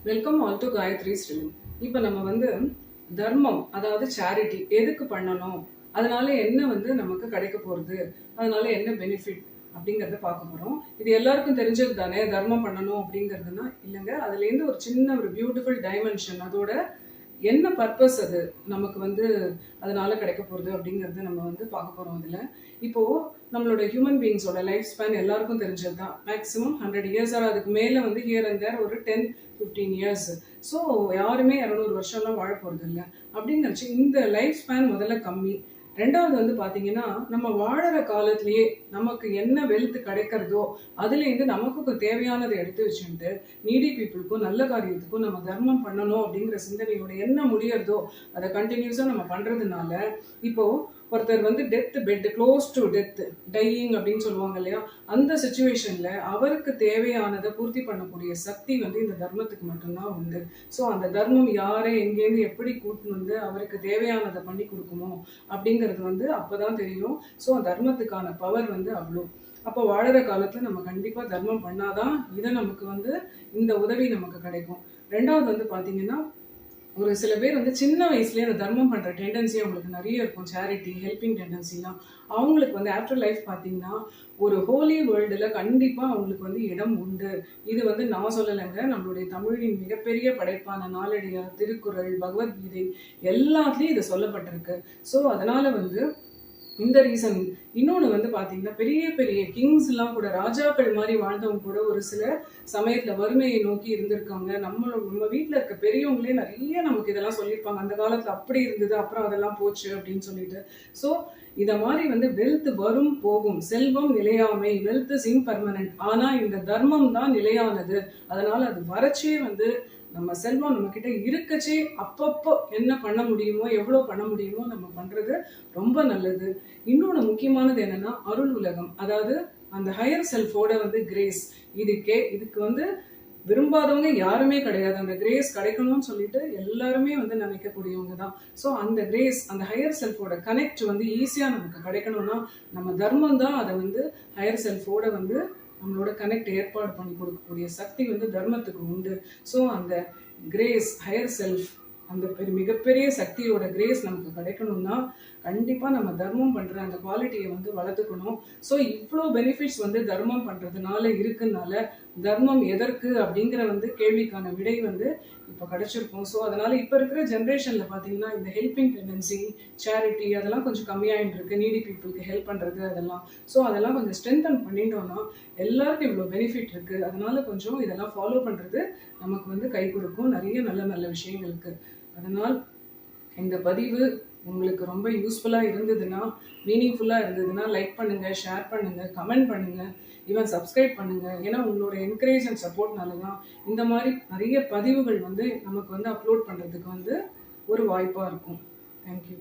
Welcome all to Gayatri stream. இப்போ நம்ம தர்மம், அதாவது சேரிட்டி எதுக்கு பண்ணணும், அதனால என்ன நமக்கு கிடைக்க போகிறது, அதனால என்ன பெனிஃபிட் அப்படிங்கிறத பார்க்க போகிறோம். இது எல்லாருக்கும் தெரிஞ்சது தானே, தர்மம் பண்ணணும் அப்படிங்கிறதுனா இல்லைங்க. அதுலேருந்து ஒரு சின்ன ஒரு பியூட்டிஃபுல் டைமென்ஷன், அதோட என்ன பர்பஸ், அது நமக்கு அதனால கிடைக்க போகிறது அப்படிங்கிறது நம்ம பார்க்க போகிறோம். இதில் இப்போது நம்மளோட ஹியூமன் பீயிங்ஸோட லைஃப் ஸ்பேன் எல்லாருக்கும் தெரிஞ்சது தான். மேக்ஸிமம் 100 இயர்ஸ் அதுக்கு மேலே ஹியர் அண்ட் தேர் ஒரு 10-15 இயர்ஸ். ஸோ யாருமே 200 வருஷம்லாம் வாழ போகிறது இல்லை அப்படிங்கிறச்சு இந்த லைஃப் ஸ்பேன் முதல்ல கம்மி. ரெண்டாவது பார்த்தீங்கன்னா, நம்ம வாழற காலத்திலேயே நமக்கு என்ன வெல்த் கிடைக்கிறதோ அதுலேருந்து நமக்கு தேவையானதை எடுத்து வச்சுட்டு நீடி பீப்புளுக்கும் நல்ல காரியத்துக்கும் நம்ம தர்மம் பண்ணணும் அப்படிங்கிற சிந்தனையோட என்ன முடியறதோ அதை கண்டினியூஸாக நம்ம பண்ணுறதுனால இப்போது ஒருத்தர் death bed, close to death, dying அப்படின்னு சொல்லுவாங்க இல்லையா, அந்த சுச்சுவேஷன்ல அவருக்கு தேவையானதை பூர்த்தி பண்ணக்கூடிய சக்தி இந்த தர்மத்துக்கு மட்டும்தான் உண்டு. ஸோ அந்த தர்மம் யாரை எங்கேருந்து எப்படி கூட்டு அவருக்கு தேவையானதை பண்ணி கொடுக்குமோ அப்படிங்கிறது அப்பதான் தெரியும். ஸோ தர்மத்துக்கான பவர் அவ்வளோ. அப்போ வாழற காலத்துல நம்ம கண்டிப்பா தர்மம் பண்ணாதான் இதை நமக்கு இந்த உதவி நமக்கு கிடைக்கும். ரெண்டாவது பாத்தீங்கன்னா, ஒரு சில பேர் சின்ன வயசுலேயே அந்த தர்மம் பண்ணுற டெண்டன்சி அவங்களுக்கு நிறைய இருக்கும். சேரிட்டி, ஹெல்பிங் டெண்டன்சிலாம் அவங்களுக்கு ஆஃப்டர் லைஃப் பார்த்தீங்கன்னா ஒரு ஹோலி வேர்ல்டில் கண்டிப்பாக அவங்களுக்கு இடம் உண்டு. இது நான் சொல்லலைங்க, நம்மளுடைய தமிழின் மிகப்பெரிய படைப்பான நாலடியார், திருக்குறள், பகவத்கீதை எல்லாத்துலேயும் இது சொல்லப்பட்டிருக்கு. ஸோ அதனால் இந்த ரீசன். இன்னொன்று பார்த்தீங்கன்னா, பெரிய பெரிய கிங்ஸ்லாம் கூட, ராஜாக்கள் மாதிரி வாழ்ந்தவங்க கூட ஒரு சில சமயத்தில் வறுமையை நோக்கி இருந்திருக்காங்க. நம்ம வீட்டில் இருக்க பெரியவங்களே நிறைய நமக்கு இதெல்லாம் சொல்லியிருப்பாங்க. அந்த காலத்தில் அப்படி இருந்தது, அப்புறம் அதெல்லாம் போச்சு அப்படின்னு சொல்லிட்டு. ஸோ இதை மாதிரி வெல்த் வரும் போகும், செல்வம் நிலையாமை, வெல்த் இஸ் இம்பர்மனன்ட். ஆனால் இந்த தர்மம் தான் நிலையானது. அதனால அது வரச்சே நம்ம செல்வம் நம்ம கிட்ட இருக்கச்சே அப்பப்போ என்ன பண்ண முடியுமோ, எவ்வளோ பண்ண முடியுமோ நம்ம பண்றது ரொம்ப நல்லது. இன்னொன்று முக்கியமானது என்னன்னா, அருள் உலகம், அதாவது அந்த ஹையர் செல்ஃபோட கிரேஸ். இதுக்கு விரும்பாதவங்க யாருமே கிடையாது. அந்த கிரேஸ் கிடைக்கணும்னு சொல்லிட்டு எல்லாருமே நினைக்கக்கூடியவங்க தான். ஸோ அந்த கிரேஸ், அந்த ஹையர் செல்ஃபோட கனெக்ட் ஈஸியாக நமக்கு கிடைக்கணும்னா நம்ம தர்மம் தான் அதை ஹையர் செல்ஃபோட நம்மளோட கனெக்ட் ஏற்பாடு பண்ணி கொடுக்கக்கூடிய சக்தி தர்மத்துக்கு உண்டு. ஸோ அந்த கிரேஸ், ஹையர் செல்ஃப், அந்த மிகப்பெரிய சக்தியோட கிரேஸ் நமக்கு கிடைக்கணும்னா கண்டிப்பாக நம்ம தர்மம் பண்ணுற அந்த குவாலிட்டியை வளர்த்துக்கணும். ஸோ இவ்வளோ பெனிஃபிட்ஸ் தர்மம் பண்ணுறதுனால இருக்குனால தர்மம் எதற்கு அப்படிங்கிற கேள்விக்கான விடை இப்போ கிடைச்சிருக்கும். ஸோ அதனால இப்போ இருக்கிற ஜென்ரேஷனில் பார்த்தீங்கன்னா இந்த ஹெல்பிங் டெண்டன்சி, சேரிட்டி அதெல்லாம் கொஞ்சம் கம்மியாகிட்டு இருக்கு. நீடி பீப்புளுக்கு ஹெல்ப் பண்ணுறது அதெல்லாம். ஸோ அதெல்லாம் கொஞ்சம் ஸ்ட்ரென்தன் பண்ணிட்டோம்னா எல்லாருக்கும் இவ்வளோ பெனிஃபிட் இருக்குது. அதனால கொஞ்சம் இதெல்லாம் ஃபாலோ பண்ணுறது நமக்கு கை கொடுக்கும் நிறைய நல்ல நல்ல விஷயங்களுக்கு. அதனால் இந்த பதிவு உங்களுக்கு ரொம்ப யூஸ்ஃபுல்லாக இருந்ததுன்னா, மீனிங்ஃபுல்லாக இருந்ததுன்னா லைக் பண்ணுங்கள், ஷேர் பண்ணுங்கள், கமெண்ட் பண்ணுங்கள், ஈவன் சப்ஸ்கிரைப் பண்ணுங்கள். ஏன்னா உங்களோட என்கரேஜ் அண்ட் சப்போர்ட்னால தான் இந்த மாதிரி நிறைய பதிவுகள் நமக்கு அப்லோட் பண்ணுறதுக்கு ஒரு வாய்ப்பாக இருக்கும். தேங்க்யூ.